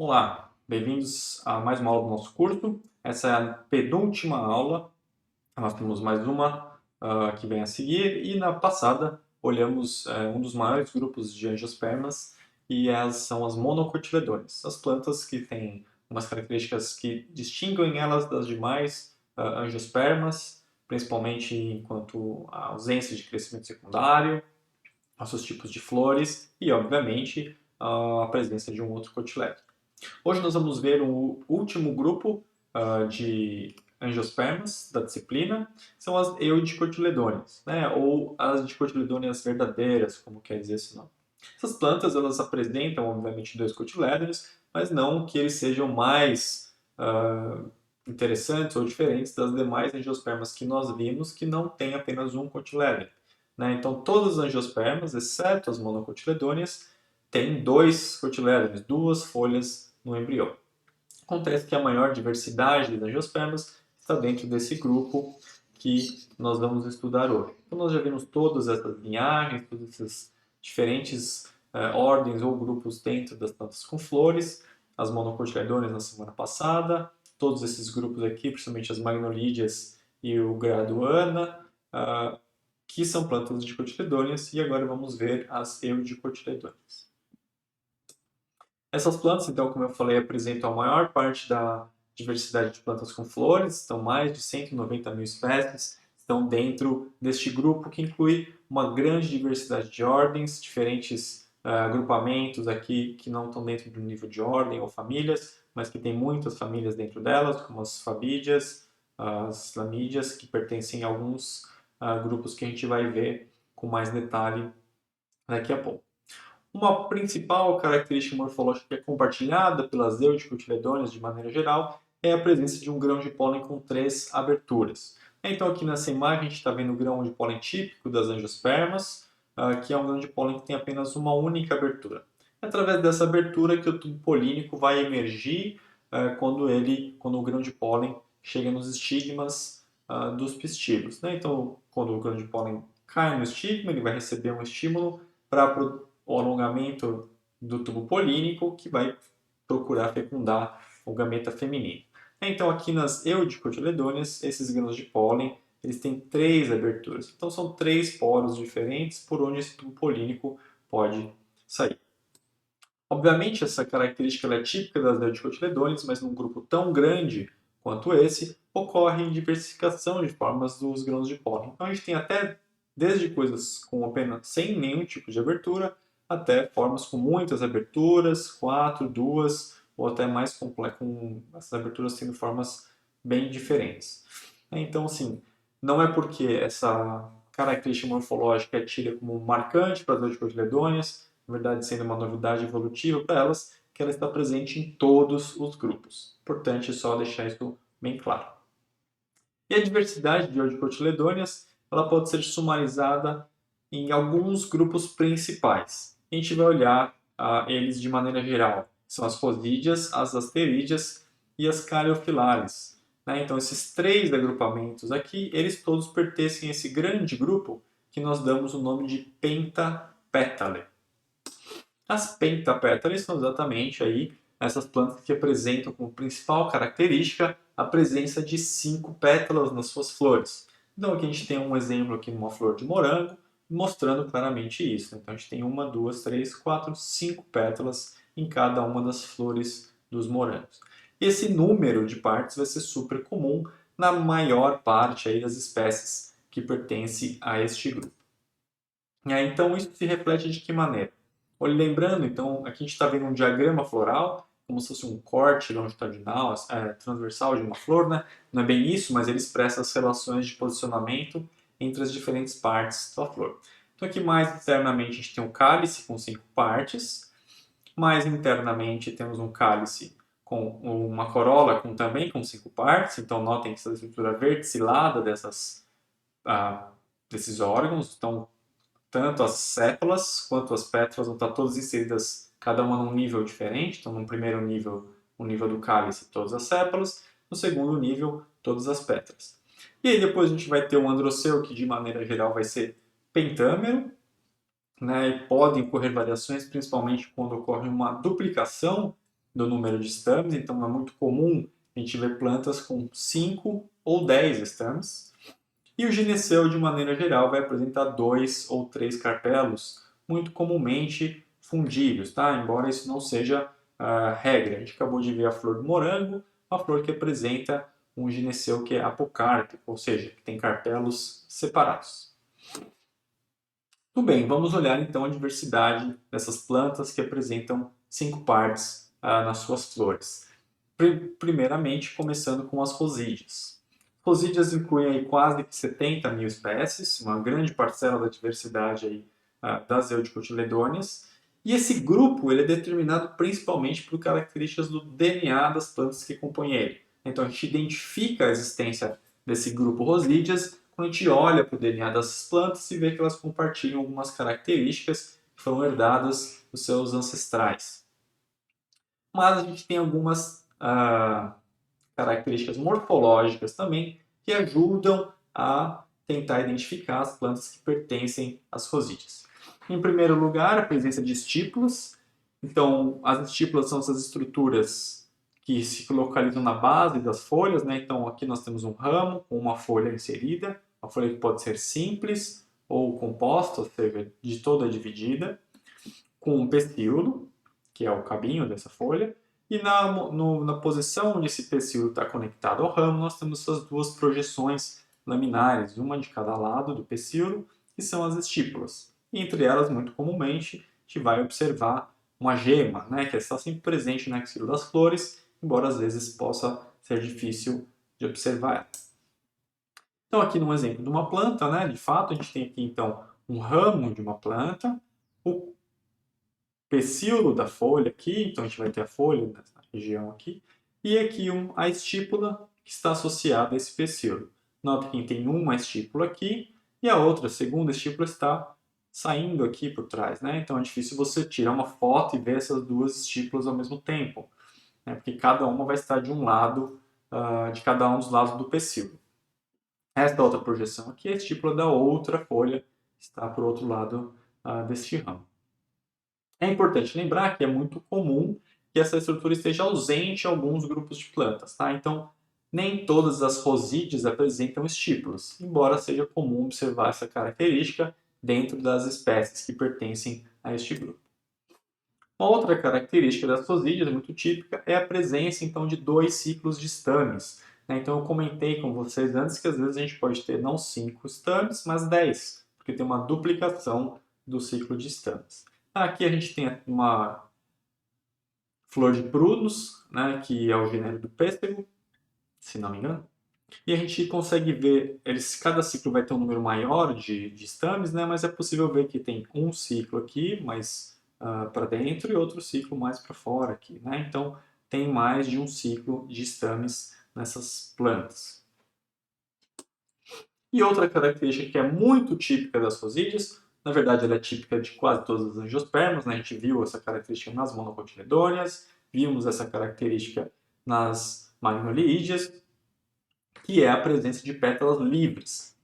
Olá, bem-vindos a mais uma aula do nosso curso. Essa é a penúltima aula, nós temos mais uma que vem a seguir, e na passada olhamos um dos maiores grupos de angiospermas, e são as monocotiledôneas, as plantas que têm umas características que distinguem elas das demais angiospermas, principalmente enquanto a ausência de crescimento secundário, os seus tipos de flores e, obviamente, a presença de um outro cotilédon. Hoje nós vamos ver o último grupo de angiospermas da disciplina, são as eudicotiledôneas, né? Ou as dicotiledôneas verdadeiras, como quer dizer esse nome. Essas plantas elas apresentam, obviamente, dois cotilédones, mas não que eles sejam mais interessantes ou diferentes das demais angiospermas que nós vimos, que não têm apenas um cotilédon. Né? Então, todas as angiospermas, exceto as monocotiledôneas, têm dois cotilédones, duas folhas no embrião. Acontece que a maior diversidade de angiospermas está dentro desse grupo que nós vamos estudar hoje. Então, nós já vimos todas essas linhagens, todas essas diferentes ordens ou grupos dentro das plantas com flores, as monocotiledôneas na semana passada, todos esses grupos aqui, principalmente as magnolídeas e o graduana, que são plantas dicotiledôneas, e agora vamos ver as eudicotiledôneas. Essas plantas, então, como eu falei, apresentam a maior parte da diversidade de plantas com flores, são mais de 190 mil espécies, estão dentro deste grupo que inclui uma grande diversidade de ordens, diferentes agrupamentos aqui que não estão dentro do nível de ordem ou famílias, mas que tem muitas famílias dentro delas, como as fabídeas, as lamídeas, que pertencem a alguns grupos que a gente vai ver com mais detalhe daqui a pouco. Uma principal característica morfológica que é compartilhada pelas eudicotiledôneas de maneira geral é a presença de um grão de pólen com três aberturas. Então aqui nessa imagem a gente está vendo o grão de pólen típico das angiospermas, que é um grão de pólen que tem apenas uma única abertura. É através dessa abertura que o tubo polínico vai emergir quando o grão de pólen chega nos estigmas dos pistilos. Então quando o grão de pólen cai no estigma, ele vai receber um estímulo para o alongamento do tubo polínico, que vai procurar fecundar o gameta feminino. Então, aqui nas eudicotiledôneas, esses grãos de pólen eles têm três aberturas. Então, são três poros diferentes por onde esse tubo polínico pode sair. Obviamente, essa característica é típica das eudicotiledôneas, mas num grupo tão grande quanto esse, ocorre diversificação de formas dos grãos de pólen. Então, a gente tem até desde coisas com apenas sem nenhum tipo de abertura, até formas com muitas aberturas, 4, 2, ou até mais complexas, com essas aberturas tendo formas bem diferentes. Então, assim, não é porque essa característica morfológica é tida como marcante para as eudicotiledôneas, na verdade sendo uma novidade evolutiva para elas, que ela está presente em todos os grupos. Importante só deixar isso bem claro. E a diversidade de eudicotiledôneas ela pode ser sumarizada em alguns grupos principais. A gente vai olhar eles de maneira geral. São as rosídeas, as asterídeas e as caryophyllares. Né? Então, esses três agrupamentos aqui, eles todos pertencem a esse grande grupo que nós damos o nome de pentapétale. As pentapétales são exatamente aí essas plantas que apresentam como principal característica a presença de 5 pétalas nas suas flores. Então aqui a gente tem um exemplo aqui numa flor de morango, mostrando claramente isso. Então a gente tem 1, 2, 3, 4, 5 pétalas em cada uma das flores dos morangos. Esse número de partes vai ser super comum na maior parte aí das espécies que pertencem a este grupo. Então isso se reflete de que maneira? Olha, lembrando, então, aqui a gente está vendo um diagrama floral, como se fosse um corte longitudinal, transversal de uma flor, né? Não é bem isso, mas ele expressa as relações de posicionamento entre as diferentes partes da flor. Então aqui mais externamente a gente tem um cálice com 5 partes, mais internamente temos um cálice com uma corola também com 5 partes, então notem essa estrutura verticilada desses órgãos, então tanto as sépalas quanto as pétalas vão estar todas inseridas, cada uma num nível diferente. Então, no primeiro nível, o nível do cálice, todas as sépalas. No segundo nível, todas as pétalas. E aí depois a gente vai ter um androceu, que de maneira geral vai ser pentâmero, né? E podem ocorrer variações, principalmente quando ocorre uma duplicação do número de estames, então é muito comum a gente ver plantas com 5 ou 10 estames. E o gineceu, de maneira geral, vai apresentar 2 ou 3 carpelos, muito comumente fundíveis, tá? Embora isso não seja a regra. A gente acabou de ver a flor do morango, uma flor que apresenta um gineceu que é apocárpico, ou seja, que tem carpelos separados. Tudo bem, vamos olhar então a diversidade dessas plantas que apresentam 5 partes nas suas flores. Primeiramente, começando com as rosídeas. Rosídeas incluem aí quase 70 mil espécies, uma grande parcela da diversidade aí, das eudicotiledôneas. E esse grupo ele é determinado principalmente por características do DNA das plantas que compõem ele. Então a gente identifica a existência desse grupo rosídeas quando a gente olha para o DNA dessas plantas e vê que elas compartilham algumas características que foram herdadas dos seus ancestrais. Mas a gente tem algumas características morfológicas também que ajudam a tentar identificar as plantas que pertencem às rosídeas. Em primeiro lugar, a presença de estípulas. Então, as estípulas são essas estruturas que se localizam na base das folhas, né? Então, aqui nós temos um ramo com uma folha inserida, uma folha que pode ser simples ou composta, ou seja, de toda dividida, com um pecíolo, que é o cabinho dessa folha, e na posição onde esse pecíolo está conectado ao ramo, nós temos essas duas projeções laminares, uma de cada lado do pecíolo, que são as estípulas. E entre elas, muito comumente, a gente vai observar uma gema, né, que está sempre presente no axilo das flores, embora às vezes possa ser difícil de observar. Então, aqui num exemplo de uma planta, né, de fato, a gente tem aqui então um ramo de uma planta, o pecíolo da folha aqui, então a gente vai ter a folha nessa região aqui, e aqui a estípula que está associada a esse pecíolo. Nota que tem uma estípula aqui e a outra, a segunda estípula, está saindo aqui por trás, né? Então é difícil você tirar uma foto e ver essas duas estípulas ao mesmo tempo, né? Porque cada uma vai estar de um lado, de cada um dos lados do pecíolo. Esta outra projeção aqui é a estípula da outra folha, que está por outro lado deste ramo. É importante lembrar que é muito comum que essa estrutura esteja ausente em alguns grupos de plantas, tá? Então, nem todas as rosídeas apresentam estípulas, embora seja comum observar essa característica dentro das espécies que pertencem a este grupo. Uma outra característica das rosídeas muito típica é a presença, então, de 2 ciclos de estames, né? Então, eu comentei com vocês antes que às vezes a gente pode ter não 5 estames, mas 10, porque tem uma duplicação do ciclo de estames. Aqui a gente tem uma flor de prunus, né, que é o gênero do pêssego, se não me engano. E a gente consegue ver, cada ciclo vai ter um número maior de estames, né, mas é possível ver que tem um ciclo aqui mais para dentro e outro ciclo mais para fora aqui, né? Então tem mais de um ciclo de estames nessas plantas. E outra característica que é muito típica das rosídeas, na verdade ela é típica de quase todas as angiospermas, né? A gente viu essa característica nas monocotiledôneas, vimos essa característica nas magnoliídeas, que é a presença de pétalas livres.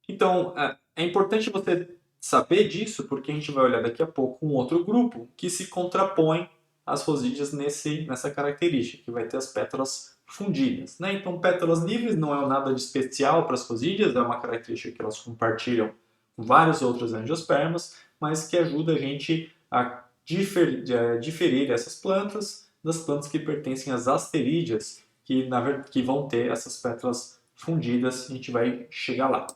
Então, é importante você saber disso, porque a gente vai olhar daqui a pouco um outro grupo que se contrapõe às rosídeas nessa característica, que vai ter as pétalas fundidas, né? Então, pétalas livres não é nada de especial para as rosídeas, é uma característica que elas compartilham com vários outros angiospermas, mas que ajuda a gente a diferir essas plantas das plantas que pertencem às asterídeas, que vão ter essas pétalas fundidas, a gente vai chegar lá.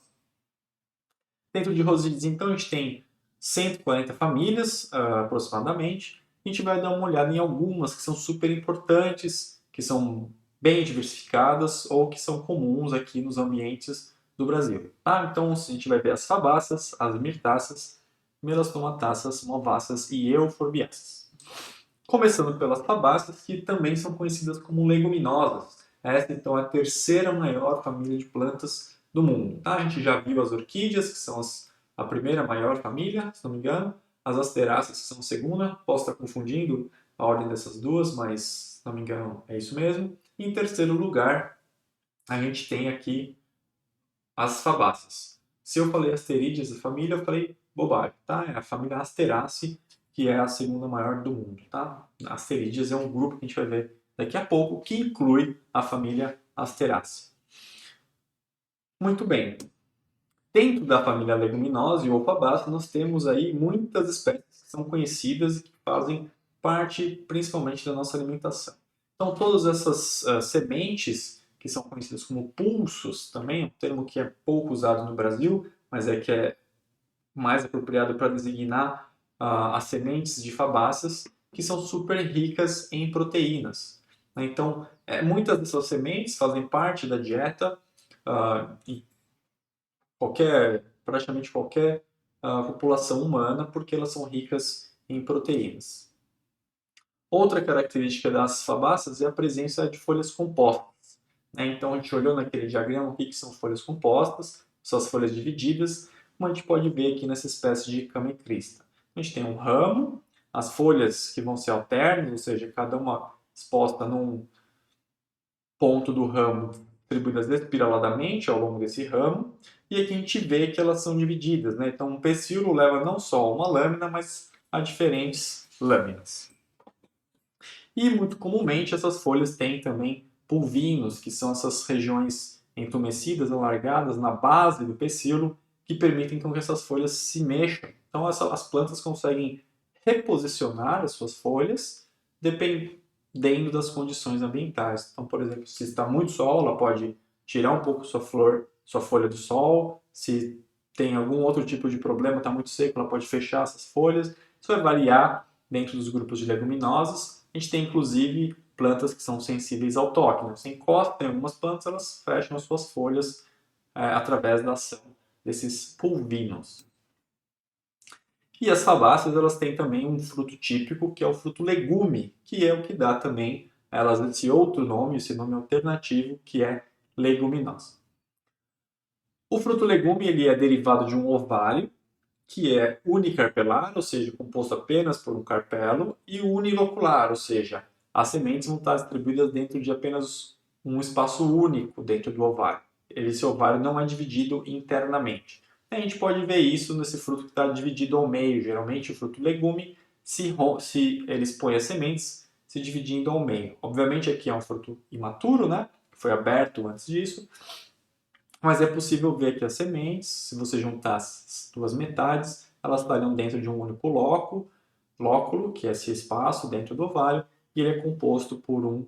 Dentro de rosídeas, então, a gente tem 140 famílias, aproximadamente. A gente vai dar uma olhada em algumas que são super importantes, que são bem diversificadas ou que são comuns aqui nos ambientes do Brasil. Tá? Então, a gente vai ver as fabáceas, as mirtáceas, melastomatáceas, malváceas e euforbiáceas. Começando pelas fabáceas, que também são conhecidas como leguminosas. Essa, então, é a terceira maior família de plantas do mundo. Tá? A gente já viu as orquídeas, que são a primeira maior família, se não me engano. As asteráceas, que são a segunda. Posso estar confundindo a ordem dessas duas, mas, se não me engano, é isso mesmo. E, em terceiro lugar, a gente tem aqui as fabáceas. Se eu falei asterídeas da família, eu falei bobagem, tá? É a família Asteraceae, que é a segunda maior do mundo, tá? Asterídeas é um grupo que a gente vai ver daqui a pouco, que inclui a família Asteraceae. Muito bem. Dentro da família Leguminosae ou Fabáceae, nós temos aí muitas espécies que são conhecidas e que fazem parte principalmente da nossa alimentação. Então, todas essas sementes, que são conhecidas como pulsos, também é um termo que é pouco usado no Brasil, mas que é mais apropriado para designar as sementes de fabáceas, que são super ricas em proteínas. Então, muitas dessas sementes fazem parte da dieta em praticamente qualquer população humana, porque elas são ricas em proteínas. Outra característica das fabáceas é a presença de folhas compostas. Então, a gente olhou naquele diagrama o que são folhas compostas, são as folhas divididas, como a gente pode ver aqui nessa espécie de camecrista. A gente tem um ramo, as folhas que vão ser alternas, ou seja, cada uma exposta num ponto do ramo, distribuídas espiraladamente ao longo desse ramo, e aqui a gente vê que elas são divididas. Então, um pecíolo leva não só a uma lâmina, mas a diferentes lâminas. E, muito comumente, essas folhas têm também pulvinos, que são essas regiões entumecidas, alargadas na base do pecíolo, que permitem que essas folhas se mexam. Então, as plantas conseguem reposicionar as suas folhas dependendo das condições ambientais. Então, por exemplo, se está muito sol, ela pode tirar um pouco sua folha do sol. Se tem algum outro tipo de problema, está muito seco, ela pode fechar essas folhas. Isso vai variar dentro dos grupos de leguminosas. A gente tem, inclusive, plantas que são sensíveis ao toque. Você encosta em algumas plantas, elas fecham as suas folhas através da ação desses pulvinos. E as fabáceas, elas têm também um fruto típico, que é o fruto legume, que é o que dá também a elas esse outro nome, esse nome alternativo, que é leguminosa. O fruto legume ele é derivado de um ovário, que é unicarpelar, ou seja, composto apenas por um carpelo, e unilocular, ou seja, as sementes vão estar distribuídas dentro de apenas um espaço único dentro do ovário. Esse ovário não é dividido internamente. A gente pode ver isso nesse fruto que está dividido ao meio. Geralmente o fruto legume, se ele expõe as sementes, se dividindo ao meio. Obviamente aqui é um fruto imaturo, né? Foi aberto antes disso. Mas é possível ver que as sementes, se você juntar as duas metades, elas estariam dentro de um único lóculo, que é esse espaço dentro do ovário, e ele é composto por um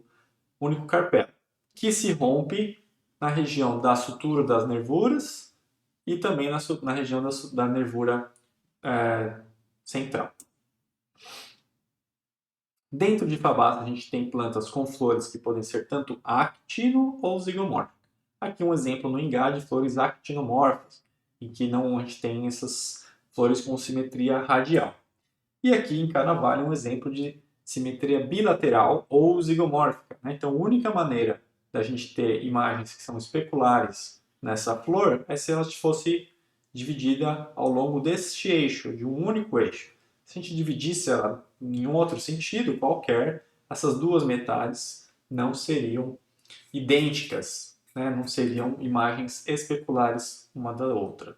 único carpelo, que se rompe na região da sutura das nervuras e também na região da nervura central. Dentro de fabáceas a gente tem plantas com flores que podem ser tanto actino ou zigomórficas. Aqui um exemplo no ingá de flores actinomorfas, em que a gente tem essas flores com simetria radial. E aqui em carnavalho um exemplo de simetria bilateral ou zigomórfica. Então a única maneira da gente ter imagens que são especulares nessa flor é se ela fosse dividida ao longo deste eixo, de um único eixo. Se a gente dividisse ela em um outro sentido qualquer, essas duas metades não seriam idênticas, não seriam imagens especulares uma da outra.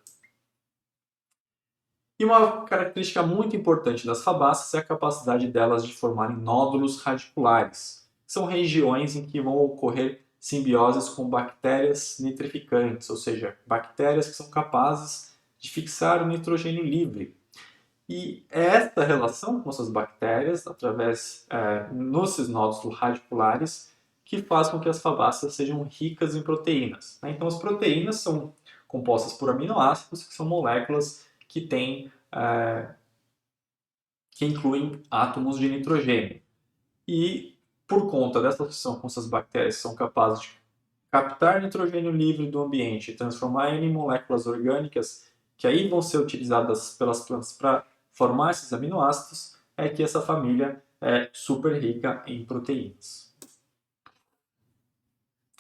E uma característica muito importante das fabáceas é a capacidade delas de formarem nódulos radiculares. São regiões em que vão ocorrer simbioses com bactérias nitrificantes, ou seja, bactérias que são capazes de fixar o nitrogênio livre. E é esta relação com essas bactérias, através nesses nódulos radiculares, que faz com que as fabáceas sejam ricas em proteínas. Então, as proteínas são compostas por aminoácidos, que são moléculas que incluem átomos de nitrogênio. E por conta dessa função com essas bactérias que são capazes de captar nitrogênio livre do ambiente e transformar ele em moléculas orgânicas que aí vão ser utilizadas pelas plantas para formar esses aminoácidos, é que essa família é super rica em proteínas.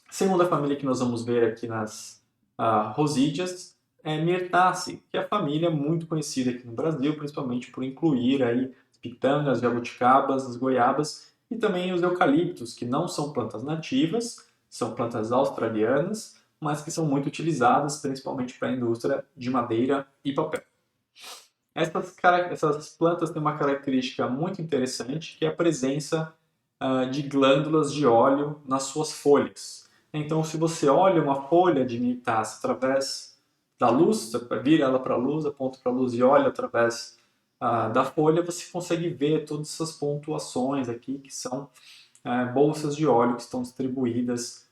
A segunda família que nós vamos ver aqui nas rosídeas é Myrtaceae, que é a família muito conhecida aqui no Brasil, principalmente por incluir aí pitangas, jabuticabas, as goiabas e também os eucaliptos, que não são plantas nativas, são plantas australianas, mas que são muito utilizadas principalmente para a indústria de madeira e papel. Essas plantas têm uma característica muito interessante, que é a presença de glândulas de óleo nas suas folhas. Então, se você olha uma folha de mirtácea através da luz, você vira ela para a luz, aponta para a luz e olha através da folha, você consegue ver todas essas pontuações aqui, que são bolsas de óleo que estão distribuídas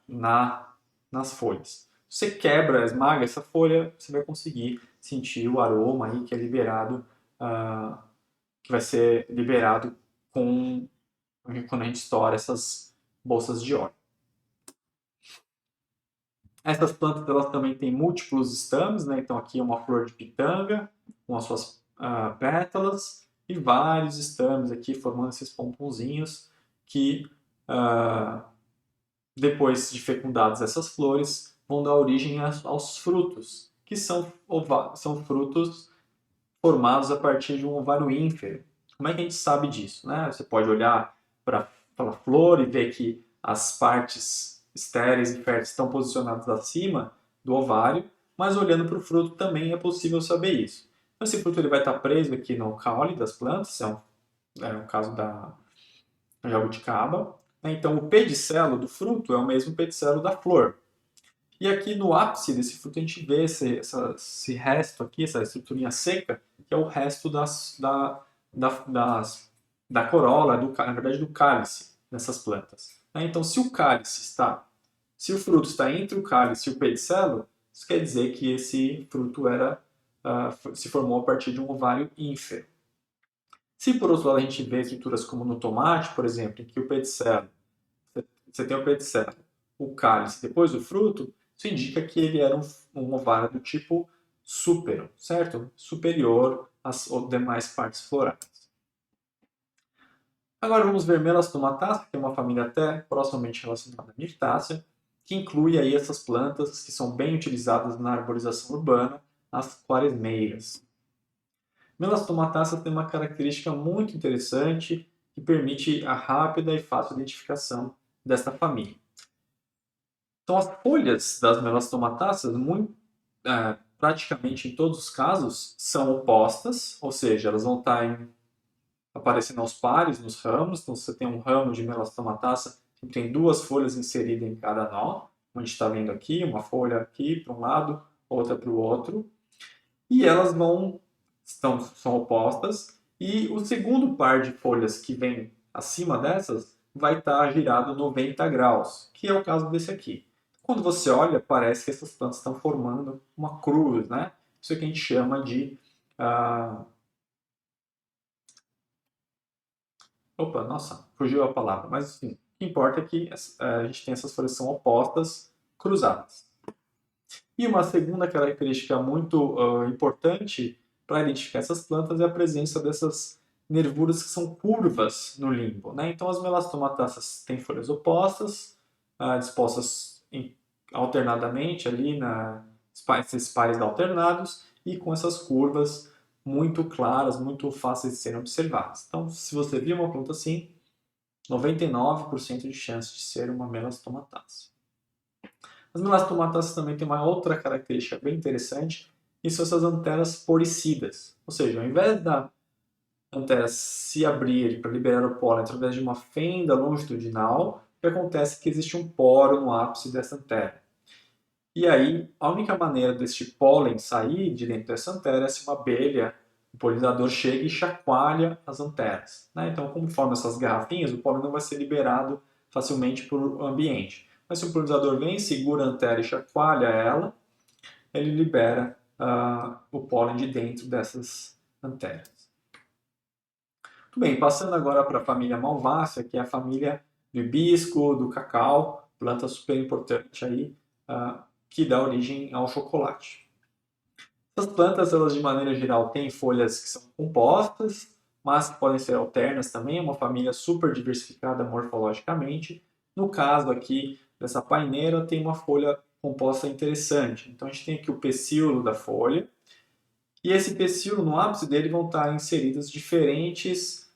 nas folhas. Se você quebra, esmaga essa folha, você vai conseguir sentir o aroma aí que é liberado, que vai ser liberado quando a gente estoura essas bolsas de óleo. Essas plantas elas também têm múltiplos estames, né? Então aqui é uma flor de pitanga com as suas pétalas e vários estames aqui formando esses pomponzinhos que depois de fecundadas essas flores vão dar origem aos frutos, que são frutos formados a partir de um ovário ínfero. Como é que a gente sabe disso? Né? Você pode olhar para a flor e ver que as partes estéreis e férteis estão posicionadas acima do ovário, mas olhando para o fruto também é possível saber isso. Então, esse fruto ele vai estar preso aqui no caule das plantas, é o caso da jabuticaba. Então, o pedicelo do fruto é o mesmo pedicelo da flor. E aqui no ápice desse fruto a gente vê esse resto aqui, essa estruturinha seca, que é o resto da corola, na verdade do cálice dessas plantas. Então, se o fruto está entre o cálice e o pedicelo, isso quer dizer que esse fruto se formou a partir de um ovário ínfero. Se por outro lado a gente vê estruturas como no tomate, por exemplo, em que o pedicelo, você tem o pedicelo, o cálice, depois o fruto, isso indica que ele era um ovário do tipo súpero, certo? Superior às demais partes florais. Agora vamos ver Melastomataceae, que é uma família até proximamente relacionada à Mirtácea, que inclui aí essas plantas que são bem utilizadas na arborização urbana, as quaresmeiras. Melastomataceae tem uma característica muito interessante que permite a rápida e fácil identificação desta família. Então, as folhas das Melastomataceae, praticamente em todos os casos, são opostas, ou seja, elas vão estar aparecendo aos pares nos ramos. Então, você tem um ramo de Melastomataceae que tem duas folhas inseridas em cada nó, como a gente está vendo aqui, uma folha aqui para um lado, outra para o outro. E elas são opostas, e o segundo par de folhas que vem acima dessas vai estar girado 90 graus, que é o caso desse aqui. Quando você olha, parece que essas plantas estão formando uma cruz, né? Isso é que a gente chama de... Opa, nossa, fugiu a palavra. Mas, enfim, o que importa é que a gente tem essas folhas que são opostas, cruzadas. E uma segunda característica muito importante para identificar essas plantas é a presença dessas nervuras que são curvas no limbo. Né? Então, as Melastomataceae têm folhas opostas, dispostas alternadamente ali nesses pares alternados e com essas curvas muito claras, muito fáceis de serem observadas. Então, se você vir uma planta assim, 99% de chance de ser uma Melastomataceae. As Melastomataceae também têm uma outra característica bem interessante, e são essas anteras poricidas. Ou seja, ao invés da antera se abrir para liberar o pólen através de uma fenda longitudinal, o que acontece é que existe um poro no ápice dessa antera. E aí, a única maneira deste pólen sair de dentro dessa antera é se uma abelha, o polinizador, chega e chacoalha as anteras. Né? Então, como formam essas garrafinhas, o pólen não vai ser liberado facilmente para o ambiente. Mas se o polinizador vem, segura a antera e chacoalha ela, ele libera o pólen de dentro dessas anteras. Muito bem, passando agora para a família Malvácea, que é a família do hibisco, do cacau, planta super importante aí, que dá origem ao chocolate. Essas plantas, elas de maneira geral têm folhas que são compostas, mas que podem ser alternas também, é uma família super diversificada morfologicamente. No caso aqui dessa paineira, tem uma folha composta interessante. Então a gente tem aqui o pecíolo da folha, e esse pecíolo, no ápice dele, vão estar inseridas diferentes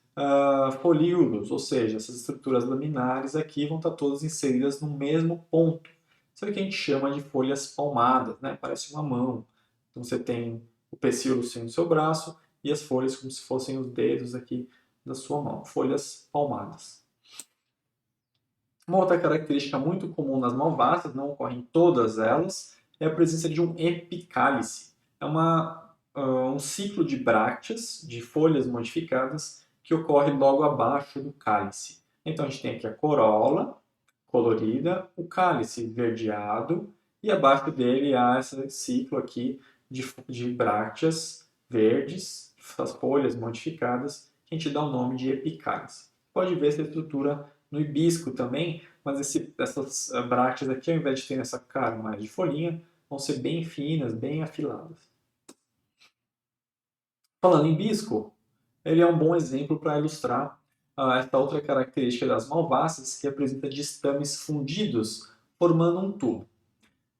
folíolos, ou seja, essas estruturas laminares aqui vão estar todas inseridas no mesmo ponto. Isso é o que a gente chama de folhas palmadas, né? Parece uma mão. Então você tem o pecíolo sendo o seu braço e as folhas como se fossem os dedos aqui da sua mão, folhas palmadas. Uma outra característica muito comum nas malváceas, não ocorre em todas elas, é a presença de um epicálice. É um ciclo de brácteas, de folhas modificadas, que ocorre logo abaixo do cálice. Então a gente tem aqui a corola colorida, o cálice verdeado, e abaixo dele há esse ciclo aqui de brácteas verdes, as folhas modificadas, que a gente dá o nome de epicálice. Pode ver essa estrutura no hibisco também, mas essas brácteas aqui, ao invés de ter essa cara mais de folhinha, vão ser bem finas, bem afiladas. Falando em hibisco, ele é um bom exemplo para ilustrar esta outra característica das malváceas, que apresenta distames fundidos, formando um tubo.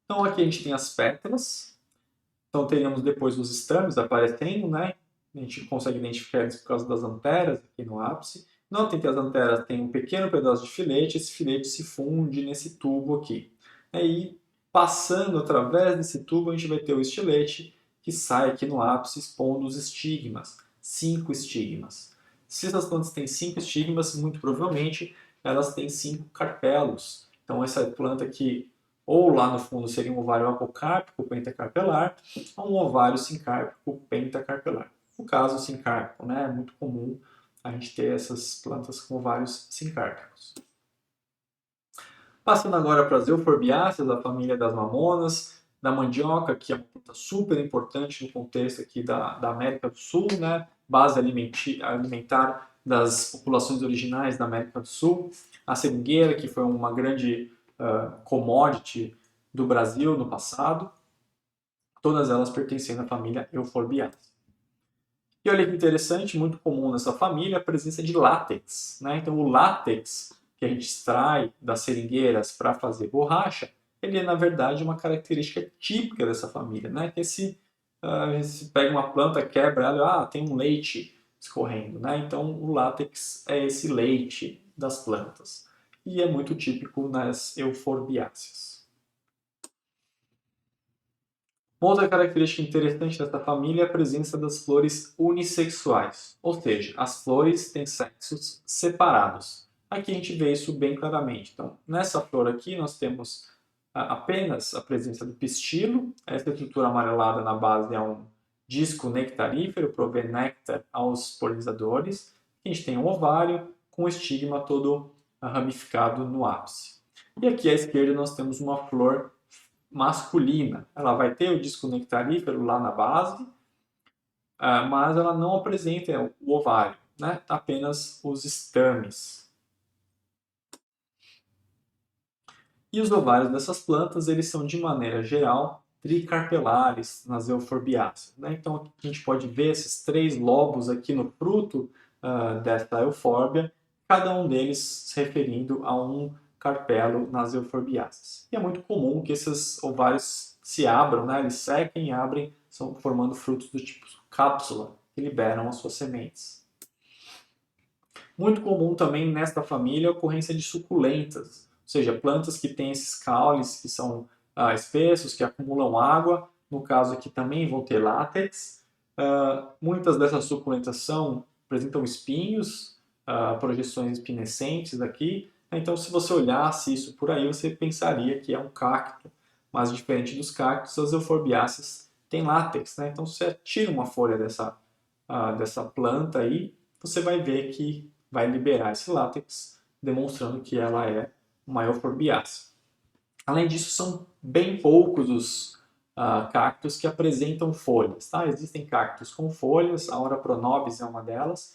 Então aqui a gente tem as pétalas, então teríamos depois os estames aparecendo, né? A gente consegue identificar eles por causa das anteras aqui no ápice. Notem que as anteras têm um pequeno pedaço de filete, esse filete se funde nesse tubo aqui. Aí, passando através desse tubo, a gente vai ter o estilete que sai aqui no ápice expondo os estigmas, 5 estigmas. Se essas plantas têm 5 estigmas, muito provavelmente elas têm 5 carpelos. Então essa planta aqui, ou lá no fundo seria um ovário apocárpico pentacarpelar, ou um ovário sincárpico pentacarpelar. No caso sincárpico, né, é muito comum a gente ter essas plantas com ovários sincárpicos. Passando agora para as euforbiáceas, da família das mamonas, da mandioca, que é uma planta super importante no contexto aqui da América do Sul, né? Base alimentar das populações originais da América do Sul. A seringueira, que foi uma grande commodity do Brasil no passado. Todas elas pertencendo à família Euphorbiaceae. E olha que interessante, muito comum nessa família, a presença de látex, né? Então o látex que a gente extrai das seringueiras para fazer borracha, ele é na verdade uma característica típica dessa família, né? Que se pega uma planta, quebra ela, tem um leite escorrendo, né? Então o látex é esse leite das plantas e é muito típico nas euforbiáceas. Uma outra característica interessante dessa família é a presença das flores unissexuais, ou seja, as flores têm sexos separados. Aqui a gente vê isso bem claramente. Então, nessa flor aqui nós temos apenas a presença do pistilo, essa estrutura amarelada na base é um disco nectarífero, provê néctar aos polinizadores. A gente tem um ovário com o estigma todo ramificado no ápice. E aqui à esquerda nós temos uma flor masculina. Ela vai ter o disco nectarífero lá na base, mas ela não apresenta o ovário, né? Apenas os estames. E os ovários dessas plantas, eles são, de maneira geral, tricarpelares nas euforbiáceas, né? Então, a gente pode ver esses 3 lobos aqui no fruto dessa eufórbia, cada um deles se referindo a um carpelo nas euforbiáceas. E é muito comum que esses ovários se abram, né? Eles sequem e abrem, formando frutos do tipo cápsula, que liberam as suas sementes. Muito comum também nesta família a ocorrência de suculentas, ou seja, plantas que têm esses caules que são espessos, que acumulam água, no caso aqui também vão ter látex. Muitas dessas suculentas apresentam espinhos, projeções espinescentes aqui. Então, se você olhasse isso por aí, você pensaria que é um cacto. Mas, diferente dos cactos, as euforbiáceas têm látex, né? Então, se você tira uma folha dessa planta aí, você vai ver que vai liberar esse látex, demonstrando que ela é uma euforbiácea. Além disso, são bem poucos os cactos que apresentam folhas. Tá? Existem cactos com folhas, a Ora pronobis é uma delas,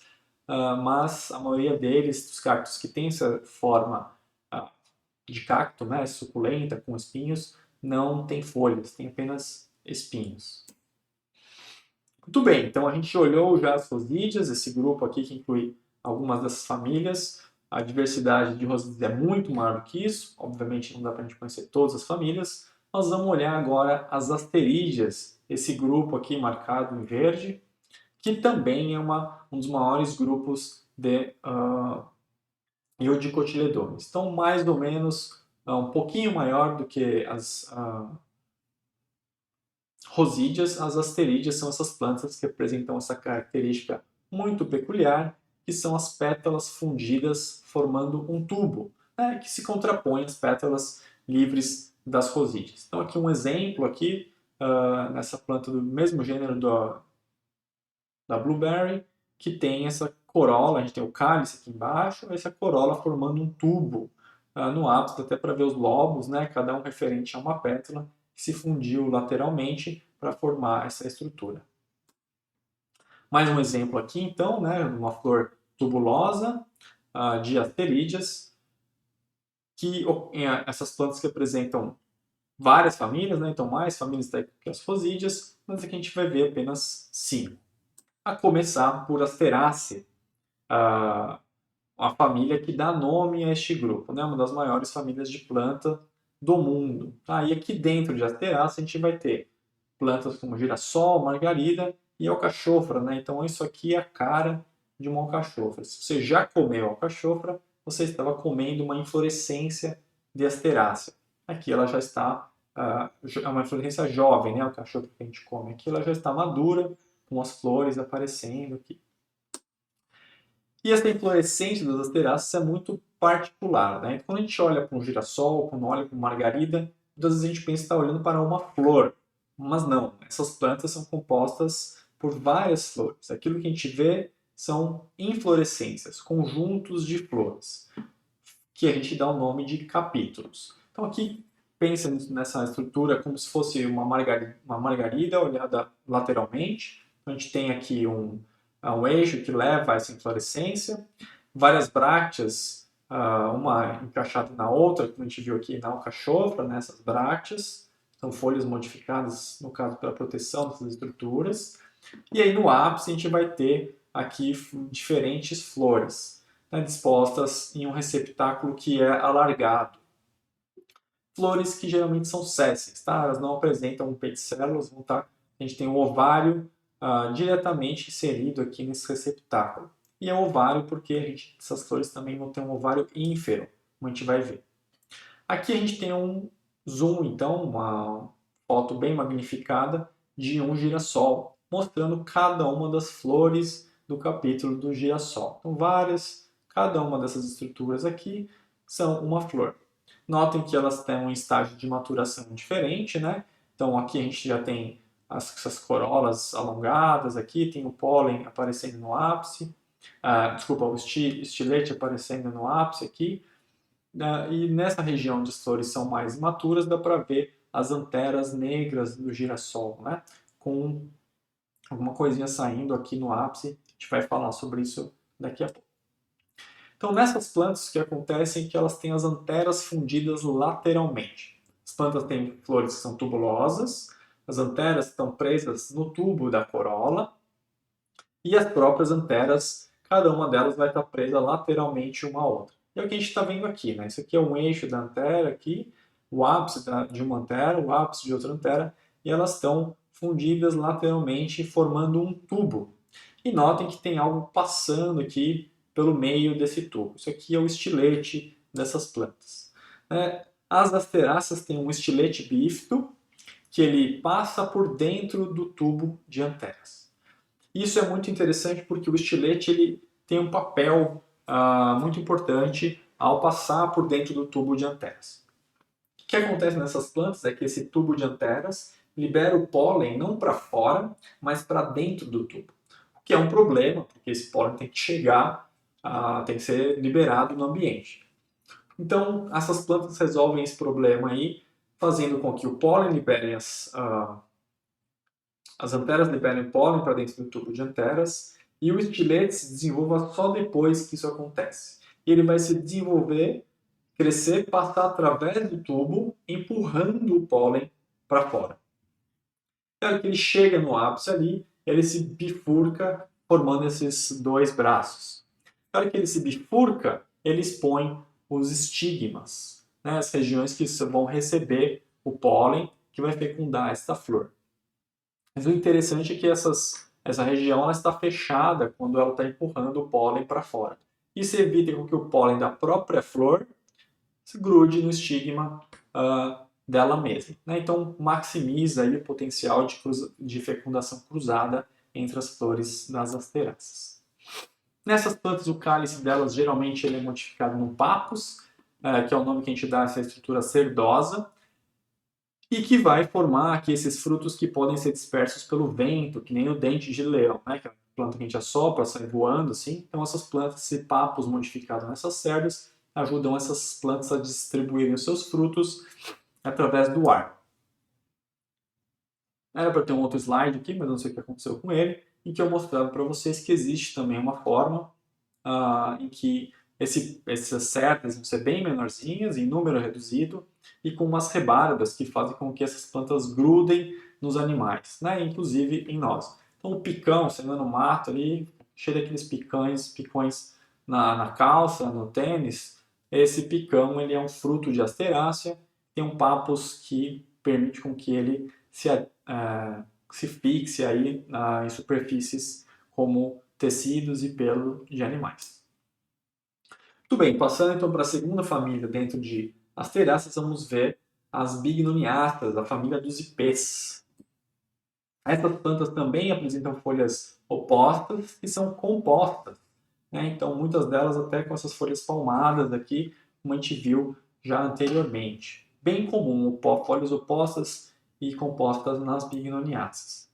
mas a maioria deles, dos cactos que têm essa forma de cacto, né, suculenta, com espinhos, não tem folhas, tem apenas espinhos. Muito bem, então a gente olhou já as rosídeas, esse grupo aqui que inclui algumas dessas famílias. A diversidade de rosídeas é muito maior do que isso, obviamente não dá para a gente conhecer todas as famílias. Nós vamos olhar agora as asterídeas, esse grupo aqui marcado em verde, que também é um dos maiores grupos de Eudicotilidones. Então, mais ou menos, um pouquinho maior do que as rosídeas. As asterídeas são essas plantas que apresentam essa característica muito peculiar, que são as pétalas fundidas formando um tubo, né, que se contrapõe às pétalas livres das rosídeas. Então aqui um exemplo aqui, nessa planta do mesmo gênero da blueberry, que tem essa corola, a gente tem o cálice aqui embaixo, essa corola formando um tubo no ápice, até para ver os lobos, né, cada um referente a uma pétala, que se fundiu lateralmente para formar essa estrutura. Mais um exemplo aqui, então, né, uma flor tubulosa de asterídeas, que essas plantas que apresentam várias famílias, né, então mais famílias que as rosídeas, mas aqui a gente vai ver apenas 5. A começar por Asteraceae, a família que dá nome a este grupo, né, uma das maiores famílias de planta do mundo. E aqui dentro de Asteraceae a gente vai ter plantas como girassol, margarida e alcachofra, né? Então isso aqui é a cara de uma alcachofra. Se você já comeu alcachofra, você estava comendo uma inflorescência de Asteraceae. Aqui ela já está, é uma inflorescência jovem, né? A alcachofra que a gente come aqui, ela já está madura, com as flores aparecendo aqui. E essa inflorescência das Asteraceae é muito particular, né? Quando a gente olha para um girassol, quando olha para uma margarida, muitas vezes a gente pensa que está olhando para uma flor. Mas não, essas plantas são compostas por várias flores. Aquilo que a gente vê são inflorescências, conjuntos de flores, que a gente dá o nome de capítulos. Então aqui pensa nessa estrutura como se fosse uma margarida olhada lateralmente. Então, a gente tem aqui um eixo que leva a essa inflorescência, várias brácteas, uma encaixada na outra, como a gente viu aqui na alcachofra, nessas brácteas. São folhas modificadas, no caso, para a proteção dessas estruturas. E aí no ápice a gente vai ter aqui diferentes flores, né, dispostas em um receptáculo que é alargado. Flores que geralmente são sésseis, tá? Elas não apresentam um pedicelo, a gente tem um ovário diretamente inserido aqui nesse receptáculo. E é ovário porque essas flores também vão ter um ovário ínfero, como a gente vai ver. Aqui a gente tem um zoom, então, uma foto bem magnificada de um girassol, mostrando cada uma das flores do capítulo do girassol. Então, cada uma dessas estruturas aqui são uma flor. Notem que elas têm um estágio de maturação diferente, né? Então, aqui a gente já tem essas corolas alongadas aqui, tem o pólen aparecendo no ápice, o estilete aparecendo no ápice aqui, e nessa região onde as flores são mais imaturas, dá para ver as anteras negras do girassol, né? Com alguma coisinha saindo aqui no ápice. A gente vai falar sobre isso daqui a pouco. Então, nessas plantas, o que acontece é que elas têm as anteras fundidas lateralmente. As plantas têm flores que são tubulosas, as anteras estão presas no tubo da corola, e as próprias anteras, cada uma delas vai estar presa lateralmente uma à outra. E é o que a gente está vendo aqui, né? Isso aqui é um eixo da antera aqui, o ápice de uma antera, o ápice de outra antera, e elas estão fundidas lateralmente, formando um tubo. E notem que tem algo passando aqui pelo meio desse tubo. Isso aqui é o estilete dessas plantas. As asteráceas têm um estilete bífido, que ele passa por dentro do tubo de anteras. Isso é muito interessante porque o estilete ele tem um papel muito importante ao passar por dentro do tubo de anteras. O que acontece nessas plantas é que esse tubo de anteras libera o pólen não para fora, mas para dentro do tubo. O que é um problema, porque esse pólen tem que chegar, tem que ser liberado no ambiente. Então, essas plantas resolvem esse problema aí, fazendo com que o pólen libere as anteras liberem pólen para dentro do tubo de anteras e o estilete se desenvolva só depois que isso acontece. E ele vai se desenvolver, crescer, passar através do tubo, empurrando o pólen para fora. Na hora que ele chega no ápice ali, ele se bifurca, formando esses dois braços. Na hora que ele se bifurca, ele expõe os estigmas, né, as regiões que vão receber o pólen que vai fecundar esta flor. Mas o interessante é que essa região ela está fechada quando ela está empurrando o pólen para fora. Isso evita que o pólen da própria flor se grude no estigma dela mesma, né? Então maximiza aí o potencial de fecundação cruzada entre as flores das asteráceas. Nessas plantas, o cálice delas geralmente ele é modificado no papus, que é o nome que a gente dá a essa estrutura cerdosa, e que vai formar aqui esses frutos que podem ser dispersos pelo vento, que nem o dente de leão, né? Que é a planta que a gente assopra, sai voando, assim. Então essas plantas, esse papus modificado nessas cerdas, ajudam essas plantas a distribuírem os seus frutos através do ar. Era para ter um outro slide aqui, mas não sei o que aconteceu com ele, em que eu mostrava para vocês que existe também uma forma em que essas cerdas vão ser bem menorzinhas, em número reduzido, e com umas rebarbas que fazem com que essas plantas grudem nos animais, né? Inclusive em nós. Então o picão, você anda no mato ali, cheio daqueles picões na calça, no tênis, esse picão ele é um fruto de asterácea, tem um papus que permite com que ele se fixe aí em superfícies como tecidos e pelo de animais. Muito bem, passando então para a segunda família dentro de asteráceas, vamos ver as bignoniáceas, a família dos ipês. Essas plantas também apresentam folhas opostas e são compostas, né? Então muitas delas até com essas folhas palmadas aqui, como a gente viu já anteriormente. Bem comum, folhas opostas e compostas nas bignoniáceas.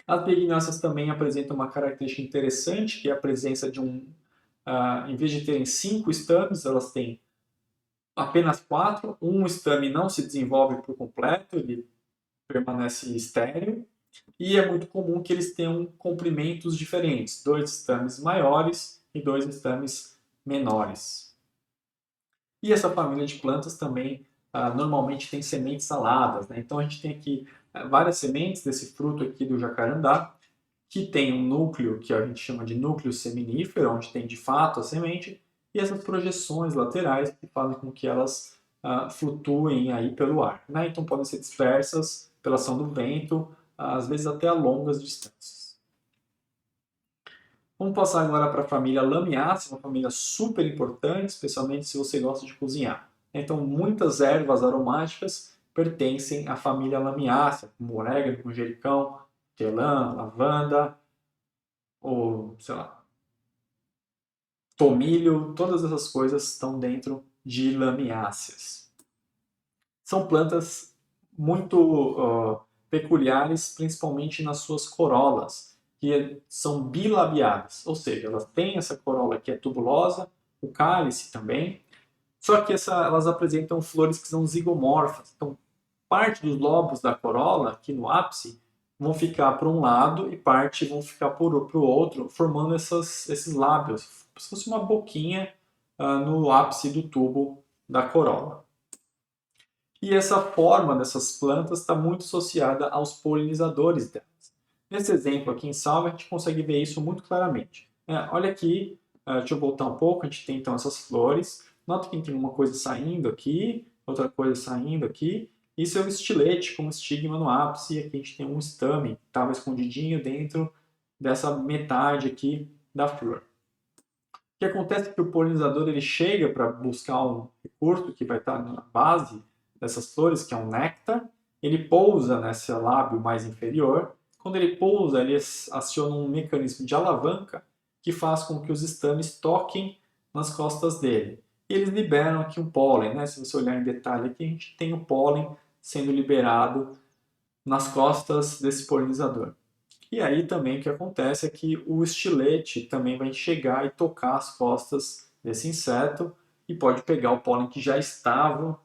As bignoniáceas também apresentam uma característica interessante, que é a presença de em vez de terem 5 estames, elas têm apenas 4. Um estame não se desenvolve por completo, ele permanece estéril. E é muito comum que eles tenham comprimentos diferentes, 2 estames maiores e 2 estames menores. E essa família de plantas também normalmente tem sementes saladas, né? Então a gente tem aqui várias sementes desse fruto aqui do jacarandá, que tem um núcleo que a gente chama de núcleo seminífero, onde tem de fato a semente, e essas projeções laterais que fazem com que elas flutuem aí pelo ar, né? Então podem ser dispersas pela ação do vento, às vezes até a longas distâncias. Vamos passar agora para a família Lamiaceae, uma família super importante, especialmente se você gosta de cozinhar. Então muitas ervas aromáticas pertencem à família Lamiaceae, como orégano, manjericão, hortelã, lavanda, ou sei lá, tomilho, todas essas coisas estão dentro de lamiáceas. São plantas muito peculiares, principalmente nas suas corolas, que são bilabiadas, ou seja, elas têm essa corola que é tubulosa, o cálice também, só que elas apresentam flores que são zigomorfas. Então, parte dos lobos da corola, aqui no ápice, vão ficar para um lado e parte vão ficar para o outro, formando esses lábios, como se fosse uma boquinha no ápice do tubo da corola. E essa forma dessas plantas está muito associada aos polinizadores delas. Nesse exemplo aqui em salva, a gente consegue ver isso muito claramente. Olha aqui, deixa eu voltar um pouco, a gente tem então essas flores. Nota que tem uma coisa saindo aqui, outra coisa saindo aqui. Isso é o estilete com estigma no ápice, e aqui a gente tem um estame que estava escondidinho dentro dessa metade aqui da flor. O que acontece é que o polinizador ele chega para buscar um recurso que vai estar na base dessas flores, que é um néctar, ele pousa nesse lábio mais inferior. Quando ele pousa, ele aciona um mecanismo de alavanca que faz com que os estames toquem nas costas dele. E eles liberam aqui um pólen, né? Se você olhar em detalhe aqui, a gente tem o pólen sendo liberado nas costas desse polinizador. E aí também o que acontece é que o estilete também vai chegar e tocar as costas desse inseto e pode pegar o pólen que já estava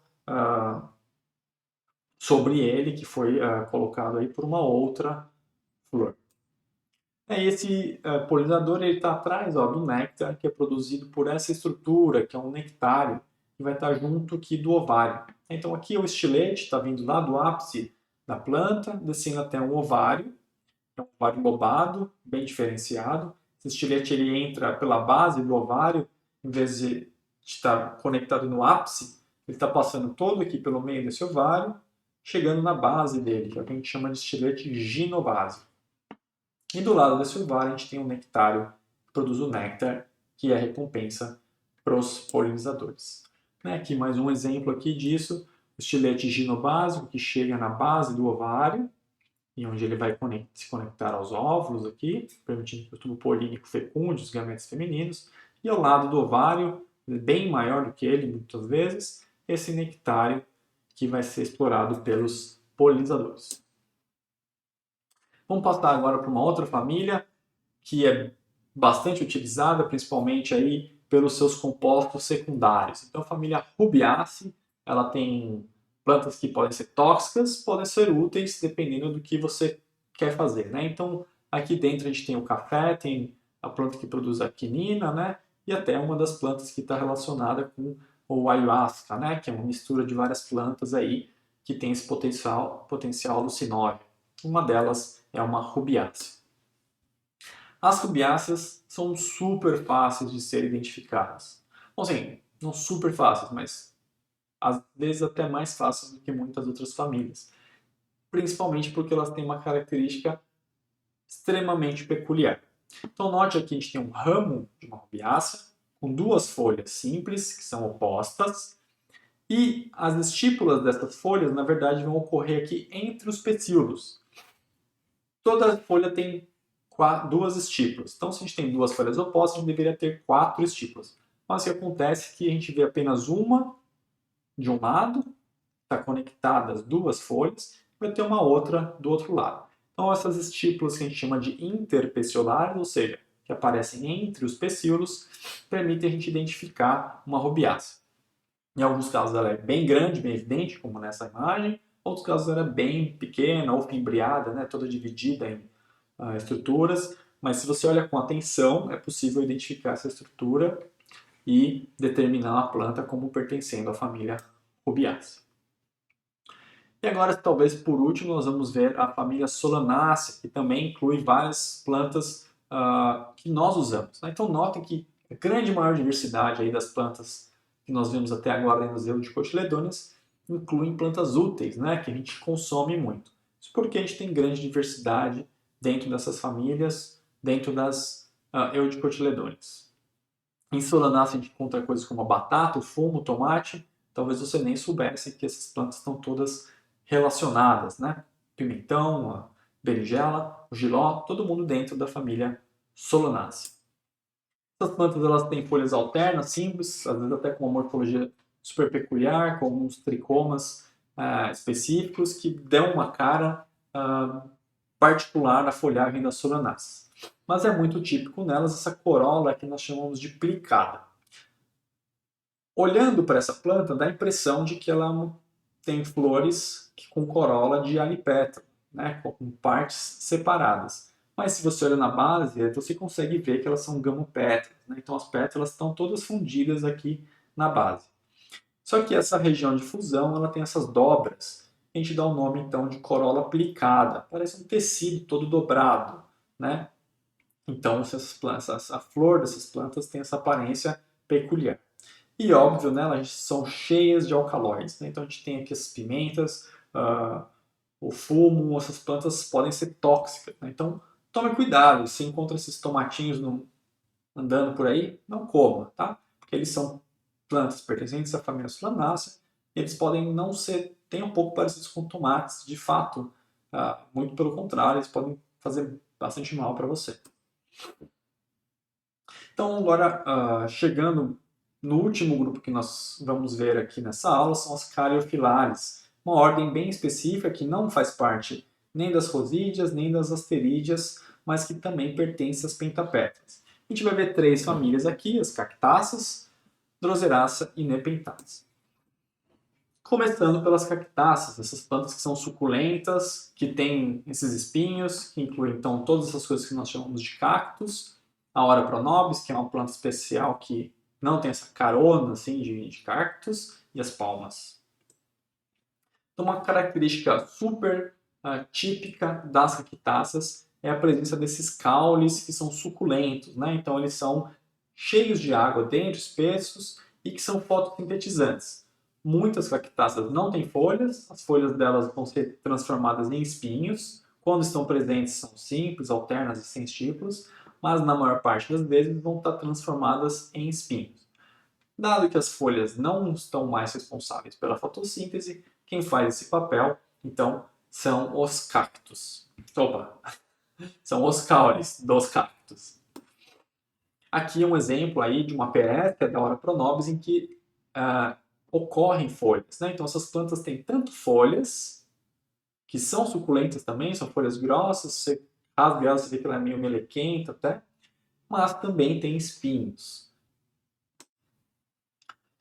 sobre ele, que foi colocado aí por uma outra flor. Esse polinizador está atrás do néctar, que é produzido por essa estrutura, que é um nectário, que vai estar junto aqui do ovário. Então aqui o estilete está vindo lá do ápice da planta, descendo até um ovário, é um ovário lobado, bem diferenciado. Esse estilete ele entra pela base do ovário, em vez de estar conectado no ápice, ele está passando todo aqui pelo meio desse ovário, chegando na base dele, que é o que a gente chama de estilete ginobásico. E do lado desse ovário a gente tem um nectário que produz o néctar, que é a recompensa para os polinizadores. Aqui mais um exemplo aqui disso. estilete ginobásico que chega na base do ovário, e onde ele vai se conectar aos óvulos aqui, permitindo que o tubo polínico fecunde os gametas femininos, e ao lado do ovário, bem maior do que ele muitas vezes, esse nectário que vai ser explorado pelos polinizadores. Vamos passar agora para uma outra família que é bastante utilizada, principalmente aí pelos seus compostos secundários. Então, a família Rubiaceae, ela tem plantas que podem ser tóxicas, podem ser úteis, dependendo do que você quer fazer, né? Então, aqui dentro a gente tem o café, tem a planta que produz a quinina, né? E até uma das plantas que está relacionada com o ayahuasca, né? Que é uma mistura de várias plantas aí que tem esse potencial alucinógeno. Uma delas é uma rubiácea. As rubiáceas são super fáceis de ser identificadas. Bom, assim, não super fáceis, mas às vezes até mais fáceis do que muitas outras famílias. Principalmente porque elas têm uma característica extremamente peculiar. Então, note aqui a gente tem um ramo de uma rubiácea com duas folhas simples, que são opostas, e as estípulas dessas folhas, na verdade, vão ocorrer aqui entre os pecíolos. Toda folha tem duas estípulas. Então, se a gente tem duas folhas opostas, a gente deveria ter 4 estípulas. Mas o que acontece é que a gente vê apenas uma de um lado, está conectada as duas folhas, vai ter uma outra do outro lado. Então, essas estípulas que a gente chama de interpeciolares, ou seja, que aparecem entre os pecíolos, permitem a gente identificar uma rubiácea. Em alguns casos ela é bem grande, bem evidente, como nessa imagem. Em outros casos ela é bem pequena ou fimbriada, né, toda dividida em estruturas. Mas se você olha com atenção, é possível identificar essa estrutura e determinar a planta como pertencendo à família Rubiaceae. E agora, talvez por último, nós vamos ver a família Solanaceae, que também inclui várias plantas que nós usamos, né? Então, notem que a grande maior diversidade aí das plantas que nós vemos até agora no Museu de Cotiledôneas incluem plantas úteis, né? Que a gente consome muito. Isso porque a gente tem grande diversidade dentro dessas famílias, dentro das Eudicotiledôneas. Em Solanaceae a gente encontra coisas como a batata, o fumo, o tomate. Talvez você nem soubesse que essas plantas estão todas relacionadas, né? Pimentão, a berinjela, o jiló, todo mundo dentro da família Solanaceae. Essas plantas elas têm folhas alternas, simples, às vezes até com uma morfologia super peculiar, com alguns tricomas específicos que dão uma cara particular na folhagem das Solanaceae. Mas é muito típico nelas essa corola que nós chamamos de plicada. Olhando para essa planta, dá a impressão de que ela tem flores com corola de alipétalo, né, com partes separadas. Mas se você olha na base, você consegue ver que elas são gamopétalas, né? Então as pétalas estão todas fundidas aqui na base. Só que essa região de fusão ela tem essas dobras. A gente dá o nome então de corola plicada. Parece um tecido todo dobrado, né? Então a flor dessas plantas tem essa aparência peculiar. E óbvio, né, elas são cheias de alcaloides, né? Então a gente tem aqui as pimentas, o fumo, essas plantas podem ser tóxicas, né? Então tome cuidado, se encontra esses tomatinhos andando por aí, não coma, tá? Porque eles são plantas pertencentes à família Solanaceae, eles podem não ser, tem um pouco parecidos com tomates, de fato, muito pelo contrário, eles podem fazer bastante mal para você. Então agora, chegando no último grupo que nós vamos ver aqui nessa aula, são as Caryophyllares, uma ordem bem específica que não faz parte nem das rosídeas, nem das asterídeas, mas que também pertence às pentapétalas. A gente vai ver 3 famílias aqui, as cactáceas, Droseraceae e Nepenthes. Começando pelas cactáceas, essas plantas que são suculentas, que têm esses espinhos, que incluem então todas essas coisas que nós chamamos de cactos, a Ora pronobis, que é uma planta especial que não tem essa carona assim, de cactos, e as palmas. Então, uma característica super típica das cactáceas é a presença desses caules que são suculentos, né? Então, eles são cheios de água dentro, espessos, e que são fotossintetizantes. Muitas cactáceas não têm folhas, as folhas delas vão ser transformadas em espinhos. Quando estão presentes, são simples, alternas e sem estípulos, mas na maior parte das vezes vão estar transformadas em espinhos. Dado que as folhas não estão mais responsáveis pela fotossíntese, quem faz esse papel, então, são os cactos. Opa, são os caules dos cactos. Aqui é um exemplo aí de uma peresca da Ora pronobis em que ocorrem folhas, né? Então essas plantas têm tanto folhas, que são suculentas também, são folhas grossas, você rasga ela, você vê que ela é meio melequenta até, mas também tem espinhos.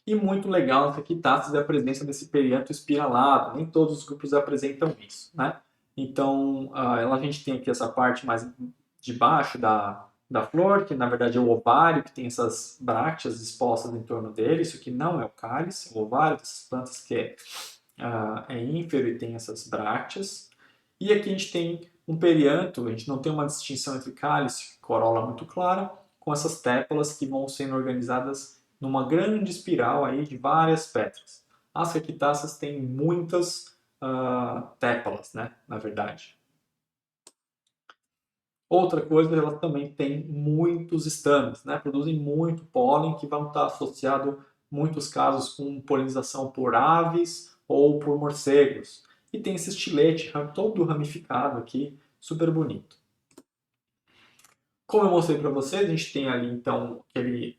E muito legal nessa quitáceas é a presença desse perianto espiralado, nem todos os grupos apresentam isso, né? Então, a gente tem aqui essa parte mais de baixo da flor, que na verdade é o ovário, que tem essas brácteas expostas em torno dele. Isso aqui não é o cálice, o ovário dessas plantas que é ínfero e tem essas brácteas. E aqui a gente tem um perianto, a gente não tem uma distinção entre cálice e corola muito clara, com essas tépalas que vão sendo organizadas numa grande espiral aí de várias pétalas. As cactáceas têm muitas tépalas, né, na verdade. Outra coisa, elas também têm muitos estames, né? Produzem muito pólen que vão estar associado, em muitos casos, com polinização por aves ou por morcegos. E tem esse estilete todo ramificado aqui, super bonito. Como eu mostrei para vocês, a gente tem ali então aquele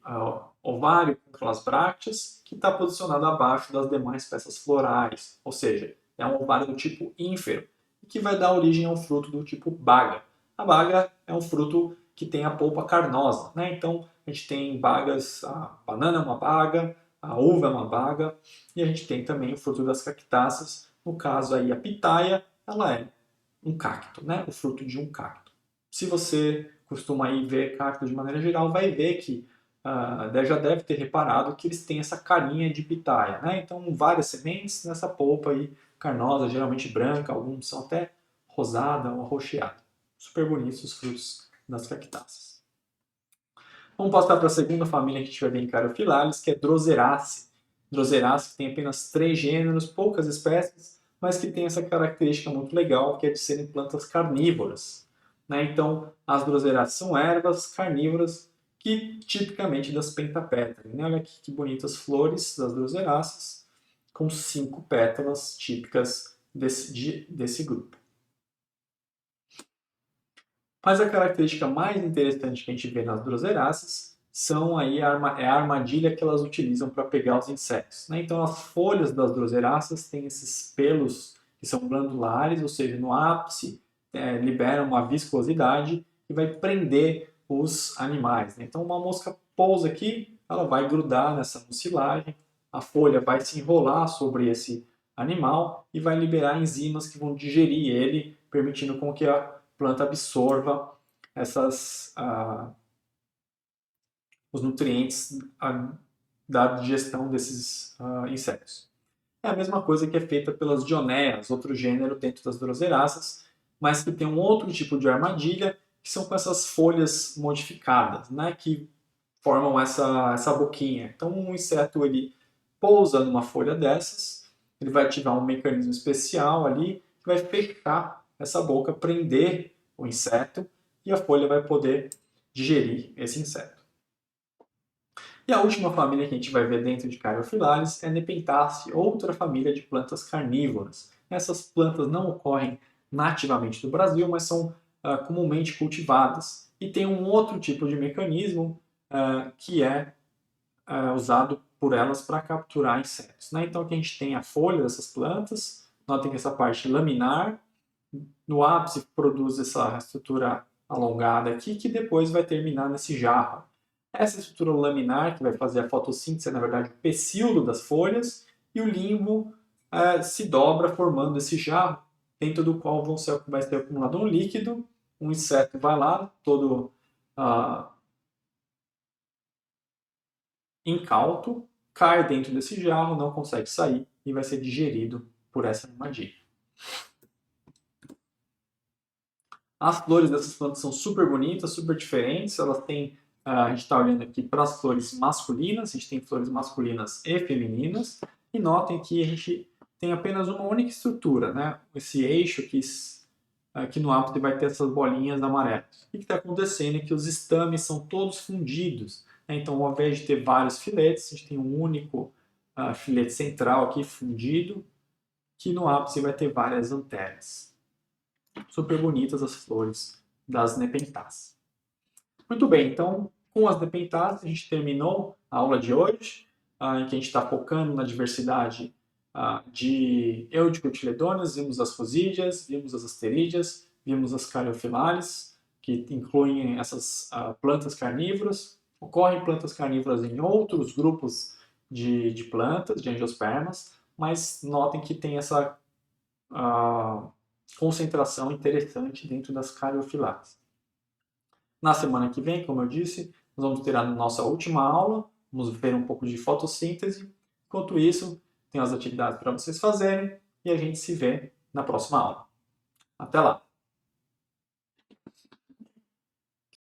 ovário com aquelas brácteas que está posicionado abaixo das demais peças florais, ou seja, é um ovário do tipo ínfero, que vai dar origem a um fruto do tipo baga. A baga é um fruto que tem a polpa carnosa, né? Então a gente tem bagas, a banana é uma baga, a uva é uma baga, e a gente tem também o fruto das cactáceas, no caso aí a pitaia, ela é um cacto, né? O fruto de um cacto. Se você costuma aí ver cactos de maneira geral, vai ver que já deve ter reparado que eles têm essa carinha de pitaia, né? Então, várias sementes nessa polpa aí carnosa, geralmente branca, alguns são até rosada ou arroxeada. Super bonitos os frutos das cactáceas. Vamos passar para a segunda família que a gente vai ver em Caryophyllalis, que é Droseraceae. Droseraceae que tem apenas 3 gêneros, poucas espécies, mas que tem essa característica muito legal, que é de serem plantas carnívoras. Né? Então, as Droseraceae são ervas carnívoras, que tipicamente das pentapétalas. Né? Olha aqui que bonitas flores das Droseraceae, com 5 pétalas típicas desse grupo. Mas a característica mais interessante que a gente vê nas Droseraceae são aí a armadilha que elas utilizam para pegar os insetos. Né? Então, as folhas das Droseraceae têm esses pelos que são glandulares, ou seja, no ápice liberam uma viscosidade que vai prender os animais. Né? Então, uma mosca pousa aqui, ela vai grudar nessa mucilagem, a folha vai se enrolar sobre esse animal e vai liberar enzimas que vão digerir ele, permitindo com que a planta absorva os nutrientes da digestão desses insetos. É a mesma coisa que é feita pelas dionéas, outro gênero dentro das Droseraceae, mas que tem um outro tipo de armadilha, que são com essas folhas modificadas, né, que formam essa boquinha. Então, um inseto ele pousa numa folha dessas, ele vai ativar um mecanismo especial ali, que vai fechar essa boca, prender o inseto, e a folha vai poder digerir esse inseto. E a última família que a gente vai ver dentro de Caryophyllalis é Nepenthaceae, outra família de plantas carnívoras. Essas plantas não ocorrem nativamente no Brasil, mas são comumente cultivadas. E tem um outro tipo de mecanismo que é usado por elas para capturar insetos. Né? Então aqui a gente tem a folha dessas plantas, notem que essa parte laminar, no ápice produz essa estrutura alongada aqui, que depois vai terminar nesse jarro. Essa estrutura laminar, que vai fazer a fotossíntese, é na verdade o pecíolo das folhas, e o limbo se dobra formando esse jarro, dentro do qual vai ser acumulado um líquido, um inseto vai lá, todo incauto, cai dentro desse jarro, não consegue sair e vai ser digerido por essa armadilha. As flores dessas plantas são super bonitas, super diferentes. Elas têm, a gente está olhando aqui para as flores masculinas, a gente tem flores masculinas e femininas. E notem que a gente tem apenas uma única estrutura, né? Esse eixo aqui no ápice vai ter essas bolinhas amarelas. O que está acontecendo é que os estames são todos fundidos. Então, ao invés de ter vários filetes, a gente tem um único filete central aqui fundido, que no ápice vai ter várias antenas. Super bonitas as flores das nepentás. Muito bem, então com as nepentás a gente terminou a aula de hoje, em que a gente está focando na diversidade de eudicotiledôneas, vimos as fusídeas, vimos as asterídeas, vimos as cariophyllales, que incluem essas plantas carnívoras. Ocorrem plantas carnívoras em outros grupos de plantas, de angiospermas, mas notem que tem essa concentração interessante dentro das cariophyllales. Na semana que vem, como eu disse, nós vamos ter a nossa última aula, vamos ver um pouco de fotossíntese. Enquanto isso, tem as atividades para vocês fazerem e a gente se vê na próxima aula. Até lá!